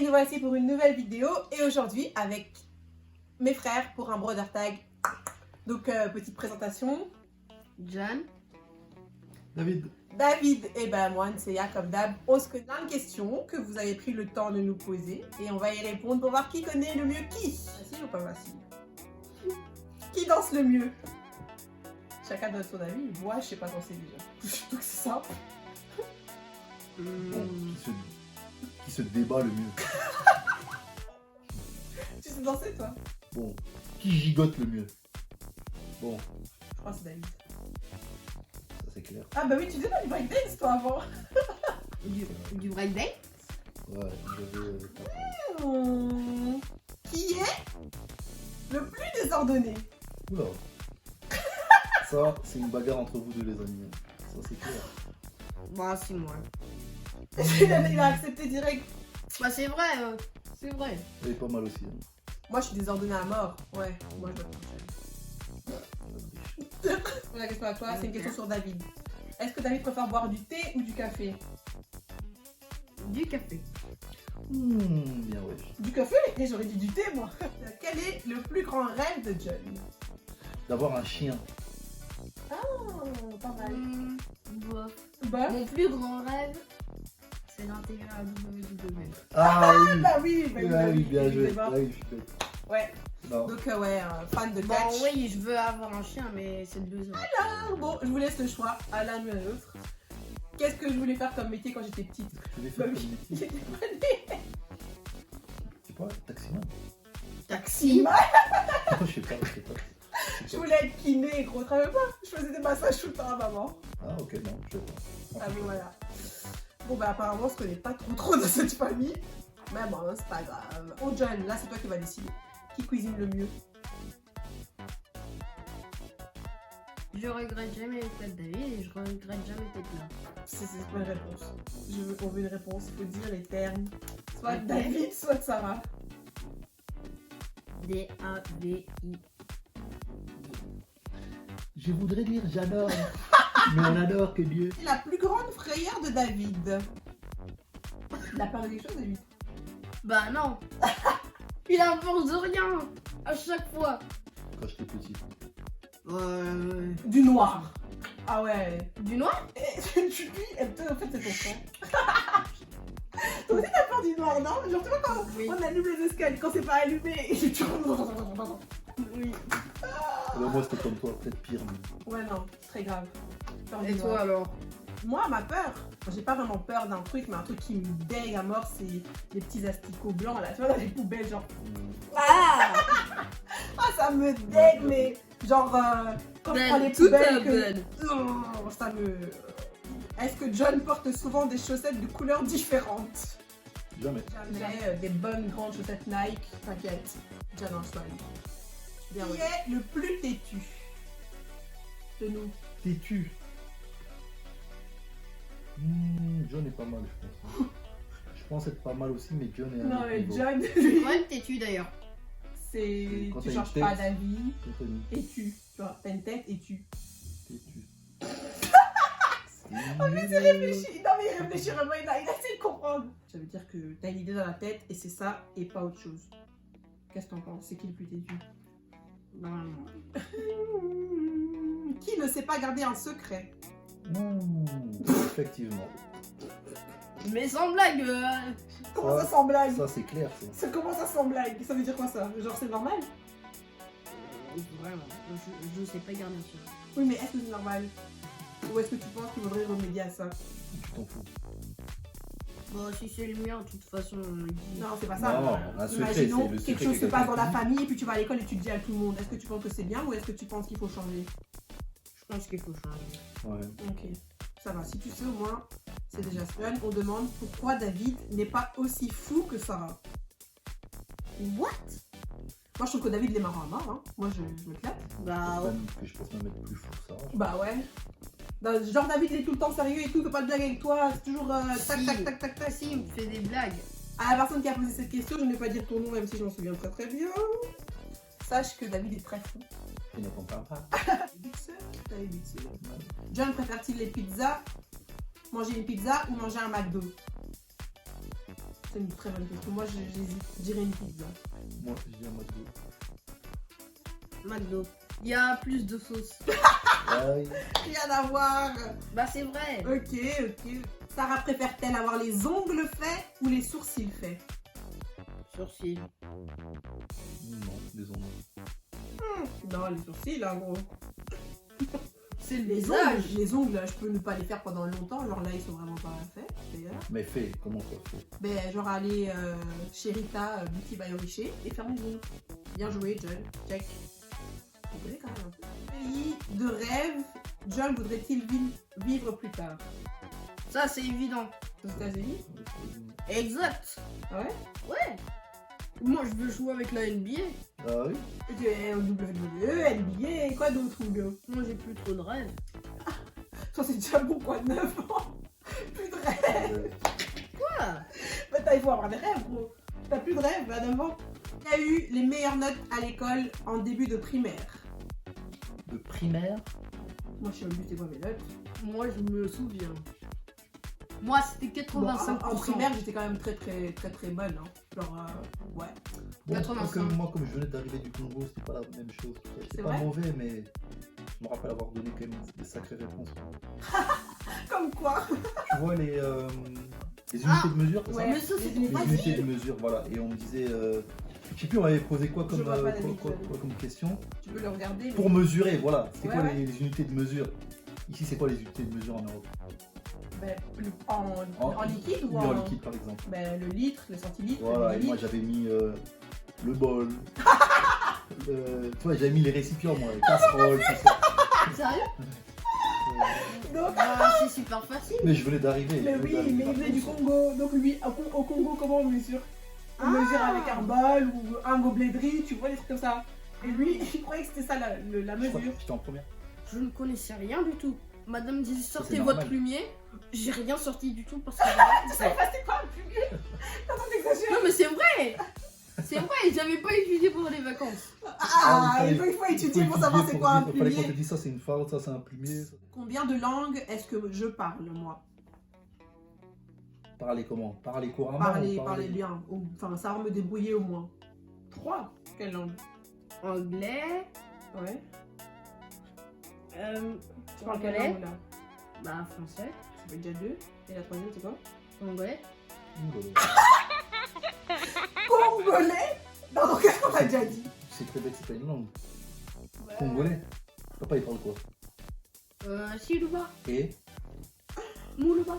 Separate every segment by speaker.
Speaker 1: nous voici pour une nouvelle vidéo et aujourd'hui avec mes frères pour un brother tag. Donc petite présentation.
Speaker 2: John.
Speaker 3: David.
Speaker 1: David et ben moi, Nseya comme d'hab. On se connaît plein de questions que vous avez pris le temps de nous poser et on va y répondre pour voir qui connaît le mieux qui. Facile ou pas facile? Qui danse le mieux? Chacun donne son avis. Moi, je sais pas danser déjà. Donc c'est simple.
Speaker 3: Bon, qui se débat le mieux.
Speaker 1: Tu sais danser toi?
Speaker 3: Bon, qui gigote le mieux. Bon,
Speaker 1: Je crois que c'est David.
Speaker 3: ça c'est clair.
Speaker 1: Ah bah oui, tu faisais pas du breakdance toi avant.
Speaker 2: Du breakdance.
Speaker 3: Ouais, j'avais...
Speaker 1: Qui est le plus désordonné?
Speaker 3: Oula. Ça, c'est une bagarre entre vous deux les amis. Ça c'est clair.
Speaker 2: Bah, c'est moi.
Speaker 1: Il a accepté direct.
Speaker 2: Bah, c'est vrai. C'est vrai.
Speaker 3: Elle est pas mal aussi. Hein.
Speaker 1: Moi je suis désordonnée à mort. Ouais, moi je dois te La question à toi, c'est une question sur David. Est-ce que David préfère boire du thé ou du café?
Speaker 2: Du café.
Speaker 3: Bien ouais.
Speaker 1: Du café? Et j'aurais dit du thé moi. Quel est le plus grand rêve de John?
Speaker 3: D'avoir un chien.
Speaker 1: Oh, pas mal.
Speaker 2: Bof.
Speaker 1: Bah,
Speaker 2: Mon plus grand rêve, c'est d'intégrer à WWE.
Speaker 3: Ah oui.
Speaker 1: bah oui, bah oui,
Speaker 3: Ah oui, bien joué.
Speaker 1: évidemment.
Speaker 3: Ah oui, je suis bête.
Speaker 1: Ouais,
Speaker 3: Non.
Speaker 1: donc ouais, fan de
Speaker 2: Bon,
Speaker 1: catch.
Speaker 2: oui, je veux avoir un chien, mais c'est 2 ans.
Speaker 1: Ah, bon, je vous laisse le choix, à l'un ou à l'autre. Qu'est-ce que je voulais faire comme métier quand j'étais petite?
Speaker 3: Je vais
Speaker 1: Bah
Speaker 3: faire
Speaker 1: oui,
Speaker 3: comme métier.
Speaker 1: j'étais pas née.
Speaker 3: C'est pas taximan.
Speaker 1: Taxi.
Speaker 3: Je sais pas.
Speaker 1: Je voulais être kiné, gros, travaille pas. Je faisais des massages tout le temps à maman.
Speaker 3: Ah ok, non, je sais pas.
Speaker 1: Ah mais voilà. Bon bah apparemment on se connaît pas trop dans cette famille. Mais bon, c'est pas grave. Oh John, là c'est toi qui vas décider. Qui cuisine le mieux?
Speaker 2: Je regrette jamais d'être David et je regrette jamais d'être là.
Speaker 1: C'est pas une réponse. On veut une réponse, il faut dire les termes. Soit
Speaker 2: Ok.
Speaker 1: David, soit Sarah.
Speaker 2: D-A-V-I.
Speaker 3: Je voudrais dire j'adore. Mais on adore que Dieu.
Speaker 1: La plus grande frayeur de David. Il a parlé des choses David?
Speaker 2: Bah non. Il importe de rien. À chaque fois.
Speaker 3: Quand j'étais petit.
Speaker 1: Du noir. Ah ouais.
Speaker 2: Du noir.
Speaker 1: Et tu dis, en fait c'est ton frère. Toi aussi t'as peur du noir, non? Genre tu vois quand
Speaker 2: Oui.
Speaker 1: on allume les escaliers, quand c'est pas allumé, et tu...
Speaker 2: Oui.
Speaker 3: Moi c'était comme toi, peut-être pire. Mais...
Speaker 1: Ouais non, très grave. Peur du
Speaker 2: Et
Speaker 1: noir.
Speaker 2: toi alors?
Speaker 1: Moi, ma peur, j'ai pas vraiment peur d'un truc, mais un truc qui me dégue à mort, c'est les petits asticots blancs là, tu vois, dans les poubelles, genre.
Speaker 2: Ah.
Speaker 1: Ah, ça me dégue, mais genre, quand je prends les
Speaker 2: Tout
Speaker 1: poubelles,
Speaker 2: à
Speaker 1: que...
Speaker 2: bonne.
Speaker 1: Non, ça me... Est-ce que John porte souvent des chaussettes de couleurs différentes?
Speaker 3: Jamais.
Speaker 1: Jamais des bonnes grandes chaussettes Nike, t'inquiète. John en choix. Qui est le plus têtu de nous?
Speaker 3: Têtu. John est pas mal, je pense. Je pense être pas mal aussi, mais John est un
Speaker 1: Non,
Speaker 3: autre
Speaker 1: mais
Speaker 3: niveau.
Speaker 1: John, lui,
Speaker 2: Moi, t'es-tu d'ailleurs?
Speaker 1: c'est...
Speaker 3: Quand
Speaker 1: Tu
Speaker 3: t'as une
Speaker 1: changes
Speaker 3: tête.
Speaker 1: pas d'avis.
Speaker 3: Têtu.
Speaker 1: Et tu vois, t'as une tête et tu.
Speaker 3: Têtu.
Speaker 1: Oh mais c'est réfléchi. Non mais il réfléchit vraiment, il a essayé de comprendre. Ça veut dire que t'as une idée dans la tête et c'est ça et pas autre chose. Qu'est-ce que t'en penses? C'est qui le plus têtu? Qui ne sait pas garder un secret?
Speaker 3: Effectivement.
Speaker 2: Mais sans blague.
Speaker 1: Comment ça sans blague?
Speaker 3: Ça c'est clair ça.
Speaker 1: Comment ça sans blague? Ça veut dire quoi ça? Genre c'est normal?
Speaker 2: Vraiment, je sais pas garder ça.
Speaker 1: Oui mais est-ce que c'est normal? Ou est-ce que tu penses qu'il faudrait remédier à ça?
Speaker 3: Tu t'en fous.
Speaker 2: Bon, si c'est le mien, de toute façon.
Speaker 1: Non, c'est pas ça.
Speaker 3: Non, un secret,
Speaker 1: Imaginons
Speaker 3: c'est le secret
Speaker 1: quelque chose se
Speaker 3: que
Speaker 1: passe dans la
Speaker 3: quelqu'un
Speaker 1: famille et puis tu vas à l'école et tu le dis à tout le monde. Est-ce que tu penses que c'est bien ou est-ce que tu penses qu'il faut changer?
Speaker 2: Je pense qu'il faut changer.
Speaker 3: Ouais.
Speaker 1: Ok, ça va. Si tu sais au moins, c'est déjà fun. On demande pourquoi David n'est pas aussi fou que Sarah. What? Moi, je trouve que David il est marrant à mort. Hein. Moi, je m'éclate.
Speaker 2: Bah,
Speaker 3: Que je pense même être plus fou que ça.
Speaker 1: Bah ouais. Genre David il est tout le temps sérieux et tout, il fait pas de blague avec toi. C'est toujours tac
Speaker 2: Si.
Speaker 1: tac tac tac tac.
Speaker 2: si, il me fait des blagues.
Speaker 1: À la personne qui a posé cette question, je ne vais pas dire ton nom même si je m'en souviens très très bien. Sache que David est très fou.
Speaker 3: Il n'entend pas.
Speaker 1: T'as les buts. John préfère-t-il les pizzas, manger une pizza ou manger un McDo? C'est une très bonne question. Moi, j'hésite. Je dirais une pizza.
Speaker 3: Moi, je dis un McDo.
Speaker 2: McDo. Il y a plus de sauce.
Speaker 3: Aïe.
Speaker 1: Rien à voir.
Speaker 2: Bah c'est vrai.
Speaker 1: Ok. Sarah préfère-t-elle avoir les ongles faits ou les sourcils faits?
Speaker 2: Sourcils.
Speaker 3: Non, les ongles.
Speaker 1: Non, les sourcils, là, gros.
Speaker 2: C'est le
Speaker 1: Les
Speaker 2: visage.
Speaker 1: ongles, je peux ne pas les faire pendant longtemps. Genre là, ils sont vraiment pas faits, d'ailleurs.
Speaker 3: Mais fais, comment ça fait?
Speaker 1: Ben, genre aller chez Rita, Beauty by Richer, et faire mes ongles. Bien joué, John. Check. Vous connaissez quand même un peu. Pays de rêve, John voudrait-il vivre plus tard?
Speaker 2: Ça c'est évident.
Speaker 1: Aux États-Unis?
Speaker 2: Exact.
Speaker 1: Ah ouais?
Speaker 2: Ouais. Moi je veux jouer avec la NBA.
Speaker 3: Ah oui?
Speaker 1: WWE, NBA, quoi d'autre, Hugo?
Speaker 2: Moi j'ai plus trop de rêves.
Speaker 1: Ça, c'est déjà bon, quoi, 9 ans. Plus de rêve.
Speaker 2: Quoi?
Speaker 1: Bah, il faut avoir des rêves, gros. T'as plus de rêves, à 9 ans. Qui a eu les meilleures notes à l'école en début de primaire?
Speaker 3: De primaire?
Speaker 1: Moi, je sais même plus c'est quoi mes notes.
Speaker 2: Moi je me souviens. Moi c'était 85%.
Speaker 1: Bon, en primaire, j'étais quand même très bonne. Hein. Genre, ouais.
Speaker 3: Bon,
Speaker 2: 85.
Speaker 3: moi, comme je venais d'arriver du Congo, c'était pas la même chose.
Speaker 1: C'est
Speaker 3: C'était pas
Speaker 1: vrai?
Speaker 3: mauvais, mais je me rappelle avoir donné quand même des sacrées réponses.
Speaker 1: Comme quoi?
Speaker 3: Tu vois les unités de mesure, c'est
Speaker 1: Ouais,
Speaker 3: ça?
Speaker 2: mais ça, c'est
Speaker 1: les
Speaker 3: Les
Speaker 1: unités.
Speaker 3: unités de mesure, voilà. Et on me disait, je sais plus, on m'avait posé quoi comme,
Speaker 1: Je vois pas la
Speaker 3: quoi
Speaker 1: visualisation.
Speaker 3: comme question.
Speaker 1: Tu peux le regarder.
Speaker 3: Pour mesurer, voilà. C'est
Speaker 1: Ouais,
Speaker 3: quoi
Speaker 1: ouais.
Speaker 3: les unités de mesure? Ici, c'est quoi les unités de mesure en Europe?
Speaker 1: Ben, en liquide ou
Speaker 3: en liquide, par exemple.
Speaker 1: Ben, le litre, le centilitre,
Speaker 3: Voilà,
Speaker 1: le
Speaker 3: et moi
Speaker 1: millilitre.
Speaker 3: j'avais mis le bol. Tu vois, j'avais mis les récipients, moi, les casseroles, tout ça.
Speaker 2: Sérieux?
Speaker 1: Donc,
Speaker 2: Bah, c'est super facile.
Speaker 3: Mais je venais d'arriver.
Speaker 1: mais oui, mais il venait du Congo. Donc lui, au Congo, comment on mesure? On mesure avec un bol ou un gobelet de riz, tu vois, des trucs comme ça. Et lui, il croyait que c'était ça la
Speaker 3: Je crois
Speaker 1: mesure.
Speaker 3: que j'étais en première.
Speaker 2: Je ne connaissais rien du tout. Madame disait sortez
Speaker 3: c'est
Speaker 2: votre
Speaker 3: normal.
Speaker 2: plumier. J'ai rien sorti du tout parce que
Speaker 1: Tu savais pas c'est quoi un plumier? Attends, t'exagères.
Speaker 2: non mais c'est vrai. C'est vrai, j'avais pas étudié pendant les vacances.
Speaker 1: Ah, il faut étudier pour savoir c'est quoi un
Speaker 3: Il fallait qu'on te
Speaker 1: plumier.
Speaker 3: dise ça c'est une farde, ça c'est un plumier.
Speaker 1: Combien de langues est-ce que je parle, moi?
Speaker 3: Parler comment? Parler couramment?
Speaker 1: Parler
Speaker 3: ou
Speaker 1: bien. Enfin, savoir me débrouiller au moins. 3. Quelle langue?
Speaker 2: Anglais.
Speaker 1: Ouais. Tu parles quelle
Speaker 2: Anglais.
Speaker 1: langue là?
Speaker 2: Bah français.
Speaker 1: Ça fait déjà 2. Et la troisième, c'est quoi?
Speaker 2: Anglais.
Speaker 3: Ouh là là.
Speaker 1: Congolais? Non, qu'est-ce qu'on a déjà dit?
Speaker 3: Tu sais très bien que c'est pas une langue. Congolais. Papa il parle quoi?
Speaker 2: Siluba.
Speaker 3: Et
Speaker 2: Moulouba.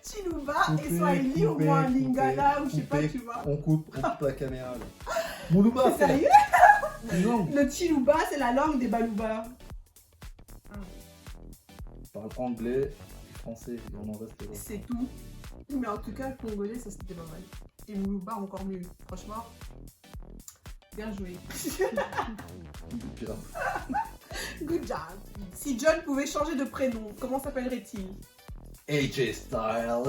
Speaker 1: Chiluba
Speaker 3: Coupé,
Speaker 1: et Swahili ou
Speaker 3: coupé,
Speaker 1: moins
Speaker 3: coupé,
Speaker 1: Lingala ou je sais pas,
Speaker 3: coupé.
Speaker 1: tu vois.
Speaker 3: on coupe la caméra là. Moulouba,
Speaker 1: C'est sérieux?
Speaker 3: une langue.
Speaker 1: Le Chiluba, c'est la langue des Baluba.
Speaker 3: On parle anglais et français et on en reste là.
Speaker 1: C'est tout. Mais en tout cas, congolais, ça c'était pas mal. Et Moulouba, encore mieux. Franchement, bien joué.
Speaker 3: Bien.
Speaker 1: Good job. Si John pouvait changer de prénom, comment s'appellerait-il?
Speaker 3: AJ Style.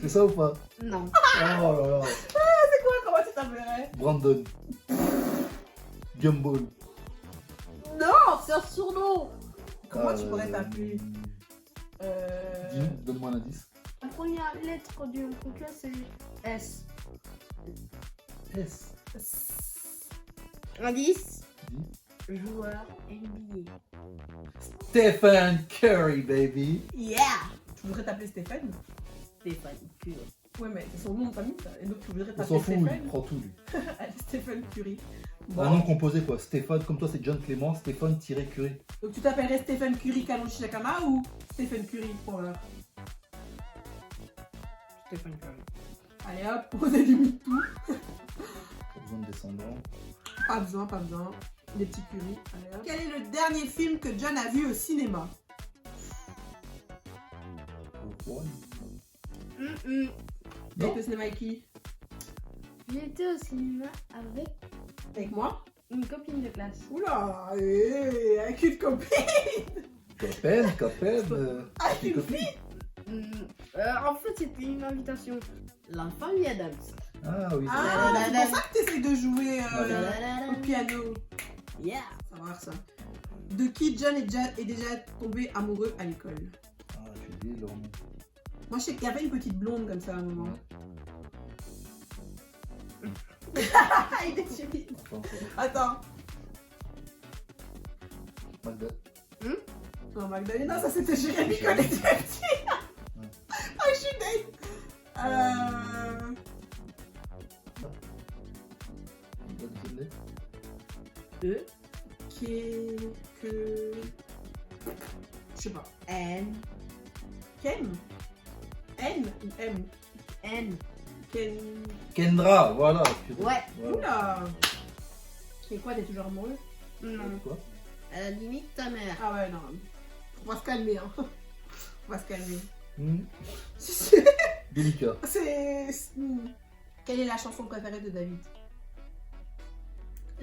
Speaker 3: C'est ça ou pas?
Speaker 2: Non.
Speaker 3: Oh là là.
Speaker 1: C'est quoi? Comment tu t'appellerais?
Speaker 3: Brandon. Gumball.
Speaker 2: Non, c'est un surnom.
Speaker 1: Comment tu pourrais t'appeler?
Speaker 3: Dis, donne-moi un indice.
Speaker 2: La première lettre du alphabet c'est S.
Speaker 3: S.
Speaker 2: Indice.
Speaker 3: Dis.
Speaker 2: Joueur NBA.
Speaker 3: Stephen Curry, baby.
Speaker 2: Yeah.
Speaker 1: Tu voudrais t'appeler Stéphane?
Speaker 2: Stéphane Curry.
Speaker 1: Ouais, mais c'est son nom de famille ça. Et donc tu voudrais
Speaker 3: On
Speaker 1: t'appeler
Speaker 3: s'en fout,
Speaker 1: Stéphane?
Speaker 3: il prend tout lui.
Speaker 1: Allez, Stephen Curry.
Speaker 3: Un
Speaker 1: Bon.
Speaker 3: nom composé quoi. Stéphane, comme toi c'est John Clément, Stéphane-Curry.
Speaker 1: Donc tu t'appellerais Stephen Curry Kalonji Shakama ou Stephen Curry Power?
Speaker 2: Stéphane Curry.
Speaker 1: Allez hop, on élimine tout.
Speaker 3: Pas besoin de descendants.
Speaker 1: Pas besoin. Des petits currys. Allez hop. Quel est le dernier film que John a vu au cinéma?
Speaker 3: Pourquoi?
Speaker 1: Il était au cinéma avec qui?
Speaker 2: J'étais au cinéma
Speaker 1: Avec moi?
Speaker 2: une copine de classe.
Speaker 1: Oula, avec une copine.
Speaker 3: Copaine.
Speaker 1: Avec une
Speaker 3: copine.
Speaker 2: En fait, c'était une invitation. La famille Adams.
Speaker 3: Ah oui, c'est
Speaker 1: Ah,
Speaker 3: ça.
Speaker 1: c'est pour ça que t'essayes de jouer
Speaker 3: Ouais.
Speaker 1: au piano.
Speaker 2: Yeah.
Speaker 1: Ça va voir ça. De qui John est déjà tombé amoureux à l'école?
Speaker 3: Ah, tu oublié leur nom.
Speaker 1: Moi, je sais qu'il y avait une petite blonde comme ça à un moment.
Speaker 3: Ouais.
Speaker 1: Ah, il est timide.
Speaker 3: Attends,
Speaker 1: Attends.
Speaker 3: Magda.
Speaker 1: Non, Magdalena, ça c'était Jérémy quand
Speaker 3: Jérémy.
Speaker 1: il était petit. Ah, je suis dingue.
Speaker 3: Magda de quelle lettre?
Speaker 1: Que... Je sais pas.
Speaker 2: N.
Speaker 1: Ken N ou M
Speaker 2: N.
Speaker 1: Ken...
Speaker 3: Kendra, voilà. putain.
Speaker 2: Ouais.
Speaker 3: Voilà.
Speaker 1: Oula. Et quoi, t'es toujours amoureux?
Speaker 2: Non.
Speaker 3: Quoi?
Speaker 2: À la limite, ta mère.
Speaker 1: Ah ouais, non. On va se calmer, hein. On va se calmer.
Speaker 3: Délicat.
Speaker 1: Quelle est la chanson préférée de David?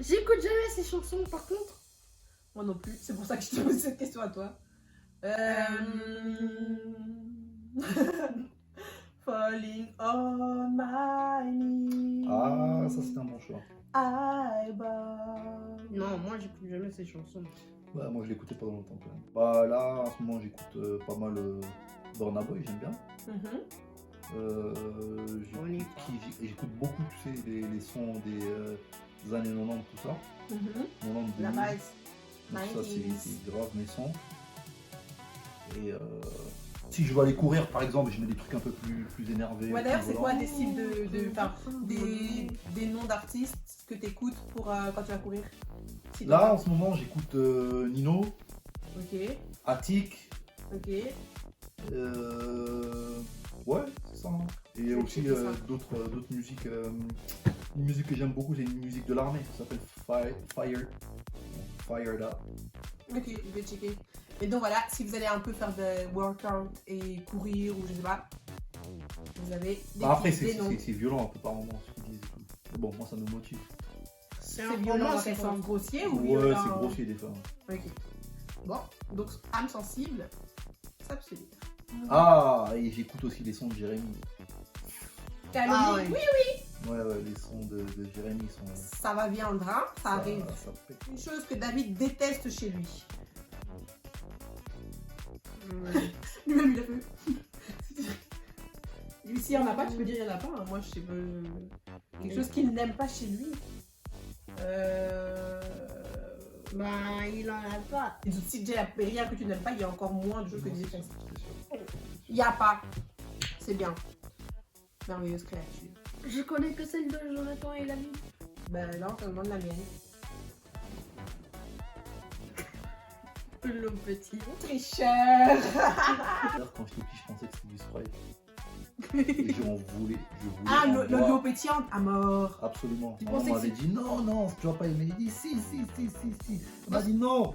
Speaker 2: J'écoute jamais ces chansons, par contre.
Speaker 1: Moi non plus, c'est pour ça que je te pose cette question à toi. Falling on my knees.
Speaker 3: Ah, ça c'est un bon choix.
Speaker 1: I bow.
Speaker 2: Non, moi, j'écoute jamais ces chansons.
Speaker 3: Ouais, moi je l'écoutais pendant longtemps quand même. Bah là, en ce moment j'écoute pas mal Burna Boy, j'aime bien.
Speaker 2: On est
Speaker 3: J'écoute beaucoup, tu sais, les sons des années 90, tout ça. 90,
Speaker 1: La base.
Speaker 3: donc ça
Speaker 1: 90s.
Speaker 3: c'est grave mes sons. Et si je veux aller courir par exemple, je mets des trucs un peu plus énervés.
Speaker 1: Ouais, d'ailleurs,
Speaker 3: plus
Speaker 1: c'est quoi
Speaker 3: violents.
Speaker 1: des styles des noms d'artistes que t'écoutes pour quand tu vas courir? Si
Speaker 3: Là en ce moment j'écoute Nino,
Speaker 1: Ok,
Speaker 3: Attic.
Speaker 1: ok.
Speaker 3: Ouais, c'est ça. Hein. Et
Speaker 1: Je vais
Speaker 3: aussi
Speaker 1: checker ça.
Speaker 3: d'autres musiques. Une musique que j'aime beaucoup, c'est une musique de l'armée. Ça s'appelle Fired Up.
Speaker 1: Ok, je vais checker. Et donc voilà, si vous allez un peu faire de workout et courir ou je sais pas, vous avez des,
Speaker 3: Bah, après,
Speaker 1: des noms.
Speaker 3: c'est violent un peu par moment ce qu'ils disent et tout. Mais bon, moi ça me motive.
Speaker 1: C'est violent, c'est
Speaker 2: fort.
Speaker 1: grossier ou
Speaker 3: Ouais,
Speaker 1: violent?
Speaker 3: c'est grossier des fois.
Speaker 1: Ok. Bon, donc âme sensible, ça peut se dire.
Speaker 3: Ah, et j'écoute aussi les sons de Jérémy.
Speaker 1: Calomnie,
Speaker 2: Ah ouais.
Speaker 1: oui,
Speaker 3: Ouais, les sons de Jérémy sont.
Speaker 1: ça va viendra, ça arrive.
Speaker 3: Ça pète.
Speaker 1: Une chose que David déteste chez lui. Lui-même, il a fait. Lui, s'il n'y en a pas, tu peux dire il n'y en a pas. Hein. Moi, je sais pas. Quelque chose qu'il n'aime pas chez lui.
Speaker 2: Ben, il en a pas.
Speaker 1: Et donc, si déjà il y a rien que tu n'aimes pas, il y a encore moins de choses que tu détestes.
Speaker 3: C'est sûr.
Speaker 1: Il n'y a pas. C'est bien. Merveilleuse créature.
Speaker 2: Je connais que celle de Jonathan et l'ami.
Speaker 1: Ben là, on te demande la mienne.
Speaker 2: Le petit.
Speaker 1: Tricheur.
Speaker 3: D'ailleurs, quand j'étais petit, je pensais que c'était du Sprite. Et j'en voulais. Je voulais.
Speaker 1: Ah,
Speaker 3: en
Speaker 1: l'eau
Speaker 3: boire.
Speaker 1: pétillante à mort.
Speaker 3: Absolument.
Speaker 1: Tu
Speaker 3: Maman
Speaker 1: pensais que
Speaker 3: m'avait dit non, non, tu vas pas aimer. J'ai dit si. Elle m'a dit non.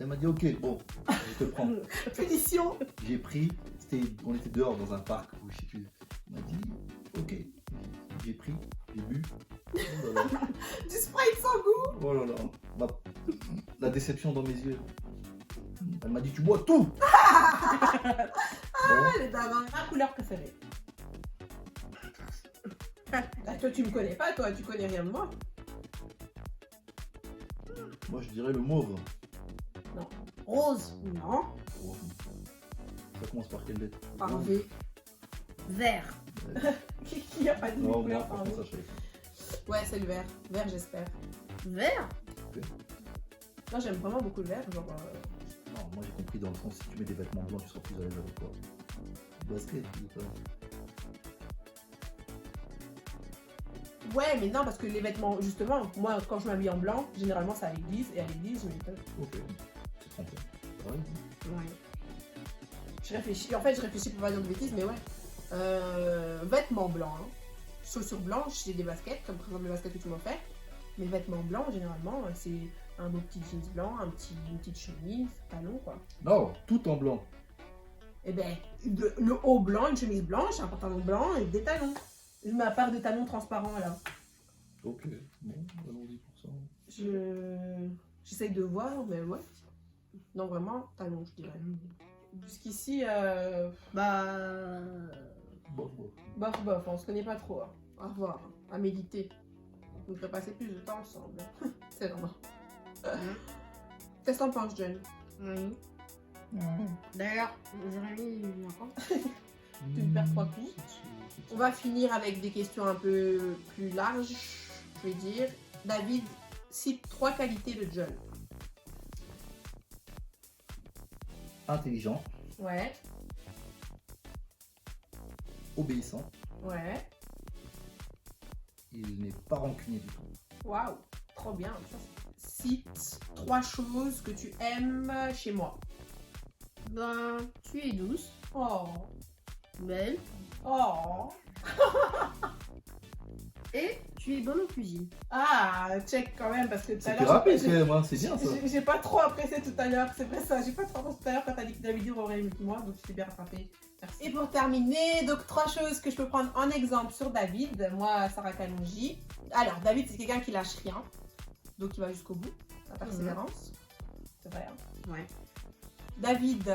Speaker 3: Elle m'a dit ok, bon, je te prends.
Speaker 1: Pétition.
Speaker 3: J'ai pris, on était dehors dans un parc où je sais plus. Elle m'a dit ok. J'ai pris, j'ai bu. Oh là là.
Speaker 1: Du Sprite sans goût.
Speaker 3: Oh là là. La déception dans mes yeux. Elle m'a dit tu bois tout. Bon.
Speaker 1: Elle est d'avant. Ma couleur préférée. Ah, toi, tu me connais pas, toi, tu connais rien de moi.
Speaker 3: Moi je dirais le mauve.
Speaker 1: Rose. Non.
Speaker 3: Oh. Ça commence par quelle lettre?
Speaker 1: Par V.
Speaker 2: Vert.
Speaker 1: Qui a pas dit
Speaker 3: Non, moi
Speaker 1: couleur par
Speaker 3: franchement
Speaker 1: V?
Speaker 3: ça je sais.
Speaker 1: Ouais, c'est le vert. Vert, j'espère.
Speaker 2: Vert.
Speaker 1: Non, j'aime vraiment beaucoup le vert. Genre,
Speaker 3: Non, moi j'ai compris dans le sens si tu mets des vêtements blancs tu seras plus à l'aise avec quoi. Basket, tout ça.
Speaker 1: Ouais, mais non, parce que les vêtements, justement, moi, quand je m'habille en blanc, généralement, c'est à l'église. Et à l'église, je mets pas.
Speaker 3: Ok, c'est trompé. Ouais.
Speaker 2: Ouais.
Speaker 1: Je réfléchis. En fait, je réfléchis pour pas dire de bêtises, mais ouais. Vêtements blancs. Hein. Chaussures blanches, j'ai des baskets, comme par exemple les baskets que tu m'as fait. Mais vêtements blancs, généralement, c'est un beau petit jeans blanc, une petite chemise, talon, quoi.
Speaker 3: Non, tout en blanc.
Speaker 1: Et ben, le haut blanc, une chemise blanche, un pantalon blanc et des talons. Je mets à part des talons transparents, là.
Speaker 3: Ok, bon, allons-y pour ça.
Speaker 1: J'essaye de voir, mais ouais. Non, vraiment, talons, je dirais. Jusqu'ici,
Speaker 2: Bah.
Speaker 3: Bon.
Speaker 1: bof, on se connaît pas trop. Hein. Au revoir, hein. À méditer. On devrait passer plus de temps ensemble. C'est vraiment. Qu'est-ce que t'en penses, Jen?
Speaker 2: Oui. D'ailleurs, j'aurais mis une enfant.
Speaker 1: Tu me perds 3 coups. On va finir avec des questions un peu plus larges, je vais dire. David, cite 3 qualités de John.
Speaker 3: Intelligent,
Speaker 1: Ouais,
Speaker 3: obéissant,
Speaker 1: ouais.
Speaker 3: il n'est pas rancunier du tout.
Speaker 1: Waouh, trop bien. Cite 3 choses que tu aimes chez moi.
Speaker 2: Ben, tu es douce,
Speaker 1: Oh,
Speaker 2: belle
Speaker 1: oh.
Speaker 2: et tu es bonne en cuisine.
Speaker 1: Ah, check quand même parce que tout à
Speaker 3: C'était
Speaker 1: l'heure.
Speaker 3: rapide quand
Speaker 1: j'ai-
Speaker 3: même, hein, c'est bien ça.
Speaker 1: J'ai pas trop apprécié tout à l'heure, c'est vrai ça, j'ai pas trop apprécié tout à l'heure quand t'as dit que David aurait aimé que moi, donc je t'ai bien rattrapé. Merci. Et pour terminer, donc 3 choses que je peux prendre en exemple sur David, moi Sarah Kanonji. Alors, David c'est quelqu'un qui lâche rien, donc il va jusqu'au bout, la persévérance. C'est vrai. Hein.
Speaker 2: Ouais.
Speaker 1: David,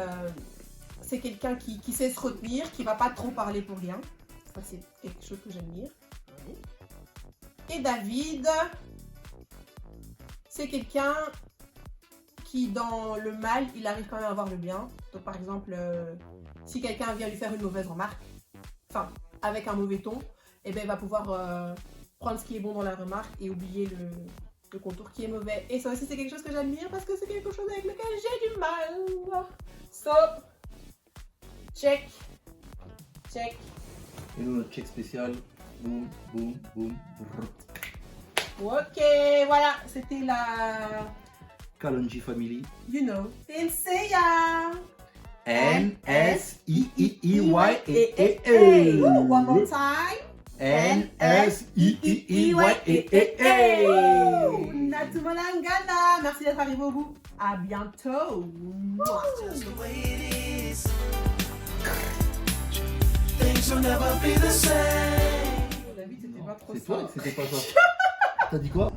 Speaker 1: c'est quelqu'un qui sait se retenir, qui va pas trop parler pour rien. Ça c'est quelque chose que j'admire. Et David, c'est quelqu'un qui, dans le mal, il arrive quand même à voir le bien. Donc, par exemple, si quelqu'un vient lui faire une mauvaise remarque, enfin, avec un mauvais ton, eh ben, il va pouvoir prendre ce qui est bon dans la remarque et oublier le contour qui est mauvais. Et ça aussi, c'est quelque chose que j'admire parce que c'est quelque chose avec lequel j'ai du mal. Stop. Check. Check.
Speaker 3: Et nous, notre check spécial, boum, boum, boum, brrr.
Speaker 1: Ok, voilà, c'était la...
Speaker 3: Kalonji Family.
Speaker 1: You know. Senseiya.
Speaker 3: N-S-I-I-I-Y-A-A-A.
Speaker 1: One more time.
Speaker 3: N-S-I-I-I-Y-A-A-A.
Speaker 1: Natumalangana. Merci d'être arrivé au bout. À bientôt.
Speaker 4: Just the way it is. Things will never be the same.
Speaker 1: David, c'était pas trop
Speaker 3: C'est
Speaker 1: ça.
Speaker 3: toi que c'était pas ça. T'as dit quoi?